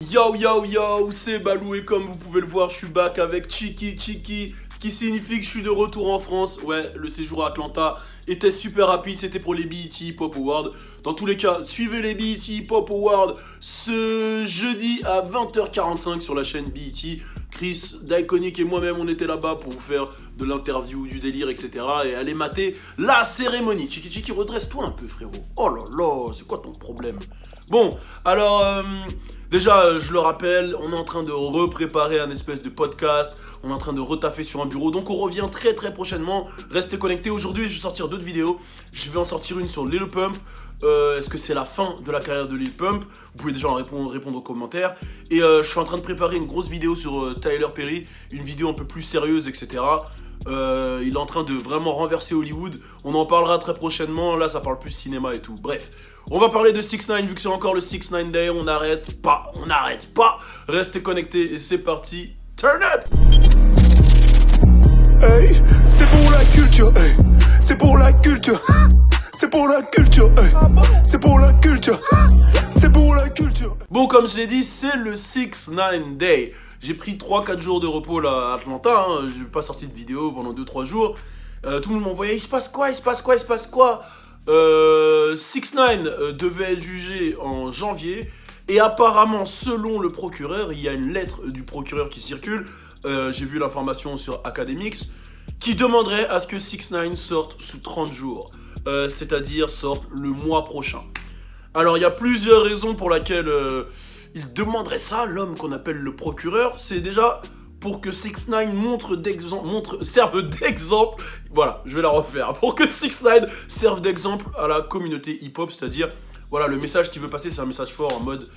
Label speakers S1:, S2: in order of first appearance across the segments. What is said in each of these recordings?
S1: Yo yo yo, c'est Balou et comme vous pouvez le voir, je suis back avec Chiki, ce qui signifie que je suis de retour en France. Ouais, le séjour à Atlanta était super rapide, c'était pour les BET Hip Hop Awards. Dans tous les cas, suivez les BET Hip Hop Awards ce jeudi à 20h45 sur la chaîne BET. Chris, Daikonic et moi-même, on était là-bas pour vous faire de l'interview, du délire, etc. Et aller mater la cérémonie. Chiki, redresse-toi un peu, frérot. Oh là là, c'est quoi ton problème? Bon, alors... Déjà, je le rappelle, on est en train de repréparer un espèce de podcast, on est en train de retaffer sur un bureau, donc on revient très prochainement, restez connectés. Aujourd'hui, je vais sortir d'autres vidéos, je vais en sortir une sur Lil Pump, est-ce que c'est la fin de la carrière de Lil Pump? Vous pouvez déjà en répondre aux commentaires, et je suis en train de préparer une grosse vidéo sur Tyler Perry, une vidéo un peu plus sérieuse, etc. Il est en train de vraiment renverser Hollywood, on en parlera très prochainement, là ça parle plus cinéma et tout, bref. On va parler de 6ix9ine, vu que c'est encore le 6ix9ine Day, on n'arrête pas, restez connectés et c'est parti, turn up!
S2: Hey, c'est pour la culture, hey, c'est pour la culture, c'est pour la culture, hey, c'est pour la culture, c'est pour la culture.
S1: Bon, comme je l'ai dit, c'est le 6ix9ine Day. J'ai pris 3-4 jours de repos là à Atlanta, hein. J'ai pas sorti de vidéo pendant 2-3 jours. Tout le monde m'envoyait, il se passe quoi? 6ix9ine devait être jugé en janvier et apparemment selon le procureur, il y a une lettre du procureur qui circule, j'ai vu l'information sur Academics, qui demanderait à ce que 6ix9ine sorte sous 30 jours, c'est-à-dire sorte le mois prochain. Alors il y a plusieurs raisons pour lesquelles il demanderait ça, l'homme qu'on appelle le procureur. C'est déjà pour que 6ix9ine serve d'exemple, voilà, je vais la refaire, pour que 6ix9ine serve d'exemple à la communauté hip-hop, c'est-à-dire, voilà, le message qu'il veut passer, c'est un message fort en mode,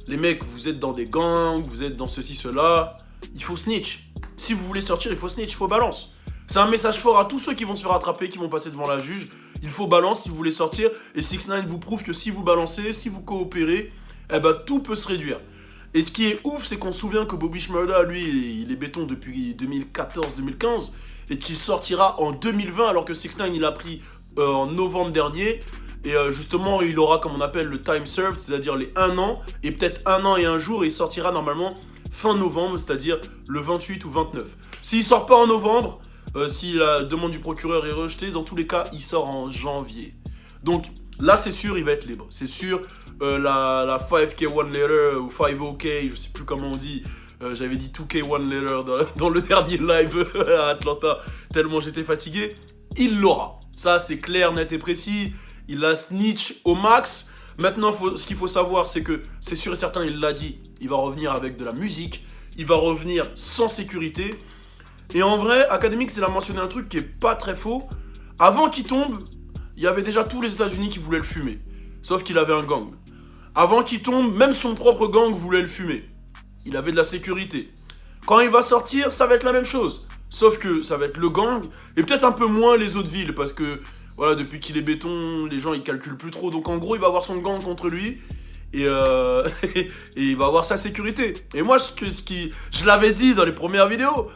S1: les mecs, vous êtes dans des gangs, vous êtes dans ceci, cela, il faut snitch. Si vous voulez sortir, il faut snitch, il faut balance. C'est un message fort à tous ceux qui vont se faire attraper, qui vont passer devant la juge, il faut balance si vous voulez sortir, et 6ix9ine vous prouve que si vous balancez, si vous coopérez, eh ben tout peut se réduire. Et ce qui est ouf, c'est qu'on se souvient que Bobby Shmurda, lui, il est béton depuis 2014-2015 et qu'il sortira en 2020 alors que 6ix9ine il a pris en novembre dernier. Et justement, il aura comme on appelle le time served, c'est-à-dire les 1 an et peut-être 1 an et 1 jour et il sortira normalement fin novembre, c'est-à-dire le 28 ou 29. S'il sort pas en novembre, si la demande du procureur est rejetée, dans tous les cas, il sort en janvier. Donc là, c'est sûr, il va être libre. C'est sûr. La 5K1 letter ou 50K, je sais plus comment on dit, j'avais dit 2K1 letter dans le dernier live à Atlanta, tellement j'étais fatigué, il l'aura. Ça c'est clair, net et précis, il a snitch au max. Maintenant ce qu'il faut savoir c'est que, c'est sûr et certain, il l'a dit, il va revenir avec de la musique, il va revenir sans sécurité. Et en vrai, Academics il a mentionné un truc qui est pas très faux. Avant qu'il tombe, il y avait déjà tous les États-Unis qui voulaient le fumer, sauf qu'il avait un gang. Avant qu'il tombe, même son propre gang voulait le fumer. Il avait de la sécurité. Quand il va sortir, ça va être la même chose. Sauf que ça va être le gang, et peut-être un peu moins les autres villes, parce que, voilà, depuis qu'il est béton, les gens, ils calculent plus trop. Donc en gros, il va avoir son gang contre lui, et il va avoir sa sécurité. Et moi, je l'avais dit dans les premières vidéos,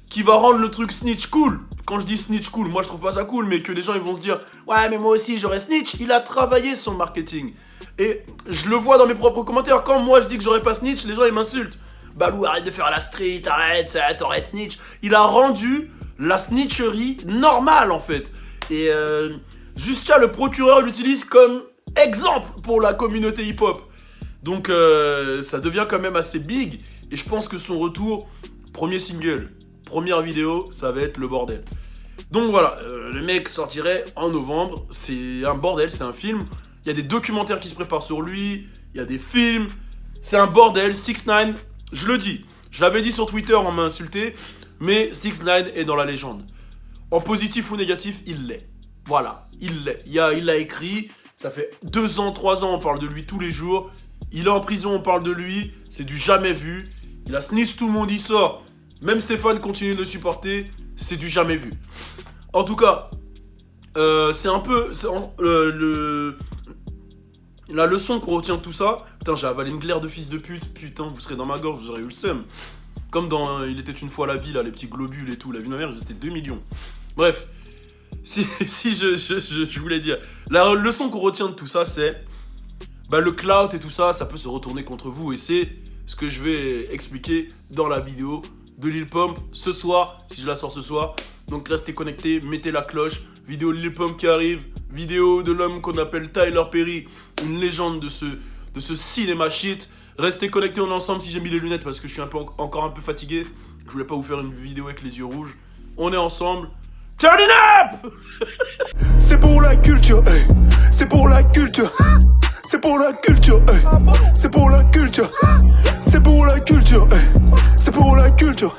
S1: qui va rendre le truc snitch cool. Quand je dis snitch cool, moi je trouve pas ça cool, mais que les gens ils vont se dire ouais mais moi aussi j'aurais snitch, il a travaillé son marketing. Et je le vois dans mes propres commentaires, quand moi je dis que j'aurais pas snitch, les gens ils m'insultent. Balou, arrête de faire la street, arrête, t'aurais snitch. Il a rendu la snitcherie normale en fait. Et jusqu'à le procureur l'utilise comme exemple pour la communauté hip-hop. Donc ça devient quand même assez big, et je pense que son retour, premier single, première vidéo, ça va être le bordel. Donc voilà, le mec sortirait en novembre, c'est un bordel, c'est un film. Il y a des documentaires qui se préparent sur lui, il y a des films, c'est un bordel. 6ix9ine, je le dis, je l'avais dit sur Twitter, on m'a insulté, mais 6ix9ine est dans la légende. En positif ou négatif, il l'est. Voilà, il l'est. Il l'a écrit, ça fait 2 ans, 3 ans, on parle de lui tous les jours. Il est en prison, on parle de lui, c'est du jamais vu. Il a snitch, tout le monde y sort. Même Stéphane continue de le supporter, c'est du jamais vu. En tout cas, c'est un peu la leçon qu'on retient de tout ça. Putain, j'ai avalé une glaire de fils de pute. Putain, vous serez dans ma gorge, vous aurez eu le seum. Comme dans Il était une fois la vie, là, les petits globules et tout. La vie de ma mère, ils étaient 2 millions. Bref, si je voulais dire, la leçon qu'on retient de tout ça, c'est bah, le clout et tout ça, ça peut se retourner contre vous. Et c'est ce que je vais expliquer dans la vidéo de Lil Pump ce soir, si je la sors ce soir. Donc restez connectés, mettez la cloche. Vidéo de Lil Pump qui arrive, vidéo de l'homme qu'on appelle Tyler Perry, une légende de ce cinéma shit. Restez connectés, on est ensemble. Si j'ai mis les lunettes parce que je suis encore un peu fatigué, je voulais pas vous faire une vidéo avec les yeux rouges. On est ensemble. Turn it up.
S2: C'est pour la culture, hey. C'est pour la culture. C'est pour la culture, hey. C'est pour la culture. C'est pour la culture, hey. C'est pour la culture.